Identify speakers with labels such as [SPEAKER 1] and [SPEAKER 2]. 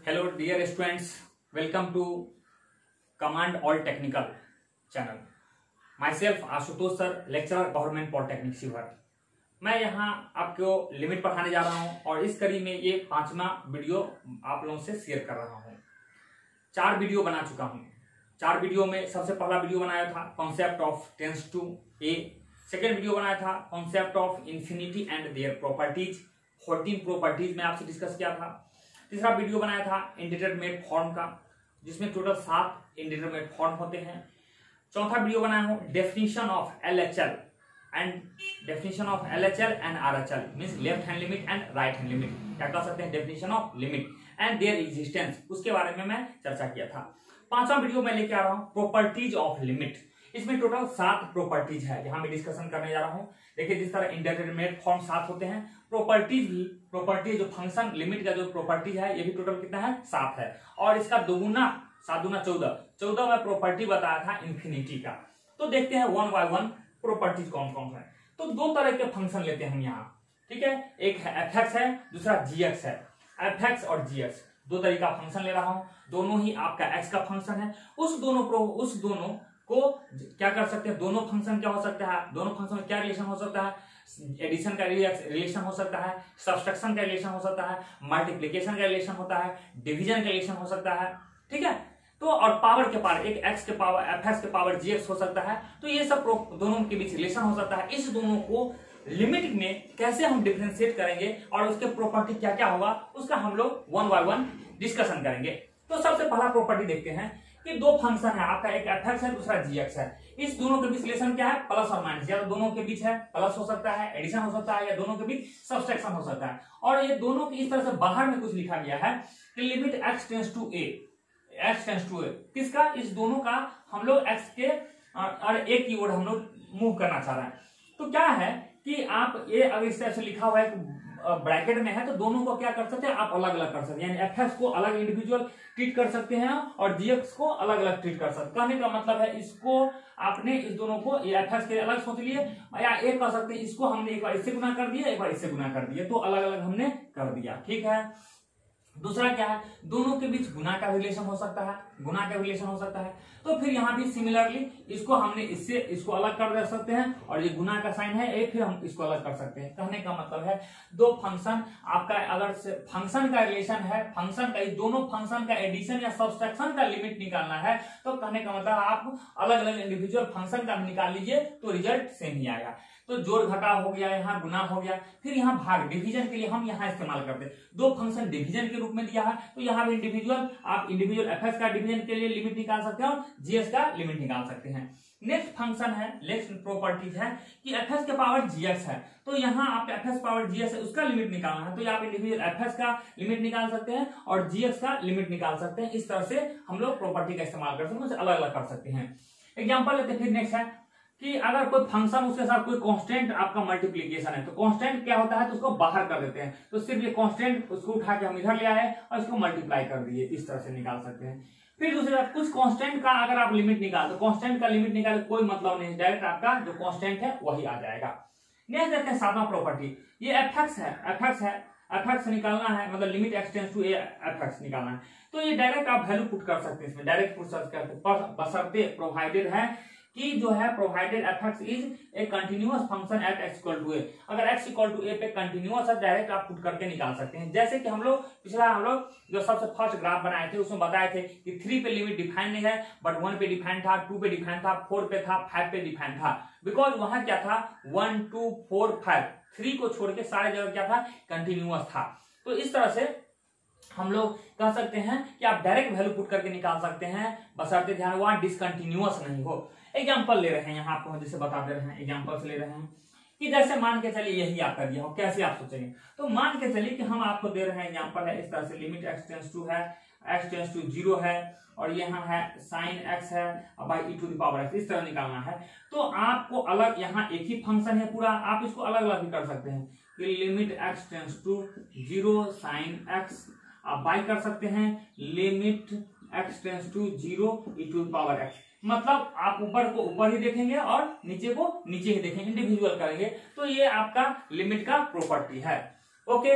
[SPEAKER 1] Hello dear students, welcome to Command All Technical channel. Myself Ashutosh sir, lecturer government polytechnic Sheohar. मैं यहाँ आपको limit पढ़ाने जा रहा हूँ और इस कड़ी में ये 5वां वीडियो आप लोगों से शेयर कर रहा हूँ। 4 वीडियो बना चुका हूँ। 4 वीडियो में सबसे पहला वीडियो बनाया था concept of tends to a. Second video बनाया था concept of infinity and their properties. 14 properties में आपसे डिस्कस किया था। तीसरा वीडियो बनाया था इंडेटरमिनेट फॉर्म का, जिसमें टोटल 7 इंडेटरमिनेट फॉर्म होते हैं। चौथा वीडियो बनाया हूं definition of LHL and RHL, means left hand limit and right hand limit, क्या कह सकते हैं definition of limit and there existence, उसके बारे में मैं चर्चा किया था। 5वां वीडियो मैं लेके आ रहा हूं प्रॉपर्टीज ऑफ लिमिट। इसमें टोटल 7 प्रॉपर्टीज है, यहाँ मैं डिस्कशन करने जा रहा हूं। देखिए, जिस तरह इंडेटरमिनेट फॉर्म 7 होते हैं, प्रॉपर्टीज जो फंक्शन लिमिट का जो प्रॉपर्टी है, ये भी टोटल कितना है 7 है। और इसका दोगुना 7 दूना 14 में प्रॉपर्टी बताया था इन्फिनिटी का। तो देखते हैं 1 बाय 1 प्रॉपर्टीज कौन कौन है। तो 2 तरह के फंक्शन लेते हैं हम यहाँ, ठीक है। एक है fx है, दूसरा gx है। fx और gx 2 तरह का फंक्शन ले रहा हूं, दोनों ही आपका x का फंक्शन है। उस दोनों को क्या कर सकते हैं, दोनों फंक्शन क्या हो सकता है, दोनों फंक्शन में क्या रिलेशन हो सकता है, एडिशन का रिलेशन हो सकता है, सब्सट्रैक्शन का रिलेशन हो सकता है, मल्टीप्लिकेशन का रिलेशन होता है, डिवीजन का रिलेशन हो सकता है, ठीक है। तो और पावर के पावर, एक x के पावर fx के पावर gx हो सकता है। तो ये सब दोनों के बीच रिलेशन हो सकता है। इस दोनों को लिमिट में कैसे हम डिफरेंशिएट करेंगे और उसके प्रॉपर्टी क्या क्या होगा, उसका हम लोग 1 बाय 1 डिस्कशन करेंगे। तो सबसे पहला प्रॉपर्टी देखते हैं कि 2 फंक्शन है आपका, एक fx है, दूसरा gx है। इस दोनों के बीच रिलेशन क्या है, प्लस और माइनस, या तो दोनों के बीच है प्लस हो सकता है, एडिशन हो सकता है, या दोनों के बीच सब्सट्रैक्शन हो सकता है। और ये दोनों की इस तरह से बाहर में कुछ लिखा गया है कि limit x tends to a, किसका, इस दोनों का हम लोग x के और a की ओर हम लोग मूव करना चाह रहे हैं। तो क्या है कि आप ये अगर इस तरह से लिखा हुआ है ब्रैकेट में है, तो दोनों को क्या कर सकते हैं, आप अलग अलग कर सकते हैं। यानी fx को अलग इंडिविजुअल ट्रीट कर सकते हैं और gx को अलग अलग ट्रीट कर सकते हैं। कहने का मतलब है, इसको आपने इस दोनों को fx के अलग सोच लिए, या एक कर सकते हैं, इसको हमने एक बार इससे गुना कर दिया, एक बार इससे गुना कर दिया, तो अलग अलग हमने कर दिया, ठीक है। दूसरा क्या है, दोनों के बीच गुना का रिलेशन हो सकता है, तो फिर यहाँ भी सिमिलरली इसको हमने इसको अलग कर दे सकते हैं, और ये गुना का साइन है ये, फिर हम इसको अलग कर सकते हैं। कहने का मतलब है 2 फंक्शन आपका, अगर फंक्शन का रिलेशन है, दोनों फंक्शन का एडिशन या सब्सट्रैक्शन का लिमिट निकालना है, तो कहने का मतलब आप अलग अलग इंडिविजुअल फंक्शन का निकाल लीजिए तो रिजल्ट सेम ही आएगा। तो जोड़ घटा हो गया, यहाँ गुना हो गया, फिर यहाँ भाग, डिवीजन के लिए हम यहाँ इस्तेमाल करते हैं। 2 फंक्शन डिवीजन के रूप में दिया है, तो यहाँ भी आप इंडिविजुअल fx का डिवीजन के लिए लिमिट निकाल सकते हैं और gx का लिमिट निकाल सकते हैं। नेक्स्ट फंक्शन है, नेक्स्ट प्रॉपर्टीज है कि fx के पावर gx है, तो यहाँ आप fx पावर gx है उसका लिमिट निकालना है, तो यहाँ पे इंडिविजुअल fx का लिमिट निकाल सकते हैं और gx का लिमिट निकाल सकते हैं। इस तरह से हम लोग प्रॉपर्टी का इस्तेमाल कर सकते हैं, उसे अलग अलग कर सकते हैं। एग्जाम्पल लेते हैं। फिर नेक्स्ट है कि अगर कोई फंक्शन उसके साथ कोई कांस्टेंट आपका मल्टीप्लिकेशन है, तो कांस्टेंट क्या होता है, तो उसको बाहर कर देते हैं। तो सिर्फ ये कांस्टेंट उसको उठा के हम इधर ले आए और इसको मल्टीप्लाई कर दिए, इस तरह से निकाल सकते हैं। फिर दूसरी बात, कुछ कांस्टेंट का अगर आप लिमिट निकाल, तो कांस्टेंट का लिमिट निकाले कोई मतलब नहीं, डायरेक्ट आपका जो कांस्टेंट है वही आ जाएगा। नेक्स्ट देखते हैं 7वां प्रॉपर्टी, ये fx है, fx निकालना है, मतलब limit x tends to a fx निकालना है, तो ये डायरेक्ट आप वैल्यू पुट कर सकते हैं इसमें, डायरेक्ट पुट सकते हैं, बशर्ते प्रोवाइडेड है कि जो है provided fx is a continuous function at x equal to a। अगर x इक्वल टू a पे कंटिन्यूअस है, डायरेक्ट आप पुट करके निकाल सकते हैं। जैसे कि हम लोग जो सबसे फर्स्ट ग्राफ बनाए थे उसमें बताए थे कि 3 पे लिमिट डिफाइन नहीं है, बट 1 पे डिफाइन था, 2 पे डिफाइन था, 4 पे था, 5 पे डिफाइन था। बिकॉज वहां क्या था, 1 2 4 5, 3 को छोड़ के सारे जगह क्या था, कंटिन्यूअस था। तो इस तरह से हम लोग कह सकते हैं कि आप डायरेक्ट वैल्यू पुट करके निकाल सकते हैं, बशर्ते ध्यान वहां डिसकंटिन्यूअस नहीं हो। एग्जाम्पल ले रहे हैं यहाँ आपको, जैसे बता दे रहे हैं, एग्जाम्पल से ले रहे हैं कि जैसे मान के चलिए यही आपका दिया हो, कैसे आप सोचेंगे, तो मान के चलिए कि हम आपको दे रहे हैं एग्जाम्पल है इस तरह से, लिमिट x टेंड्स टू है, x टेंड्स टू 0 है, और यहाँ है साइन x है by e to the power x, इस तरह निकालना है। तो आपको अलग, यहाँ एक ही फंक्शन है पूरा, आप इसको अलग अलग भी कर सकते हैं कि limit x tends to 0 sine x, आप बाई कर सकते हैं limit x tends to 0 e to the power x। मतलब आप ऊपर को ऊपर ही देखेंगे और नीचे को नीचे ही देखेंगे, इंडिविजुअल करेंगे, तो ये आपका लिमिट का प्रॉपर्टी है। ओके।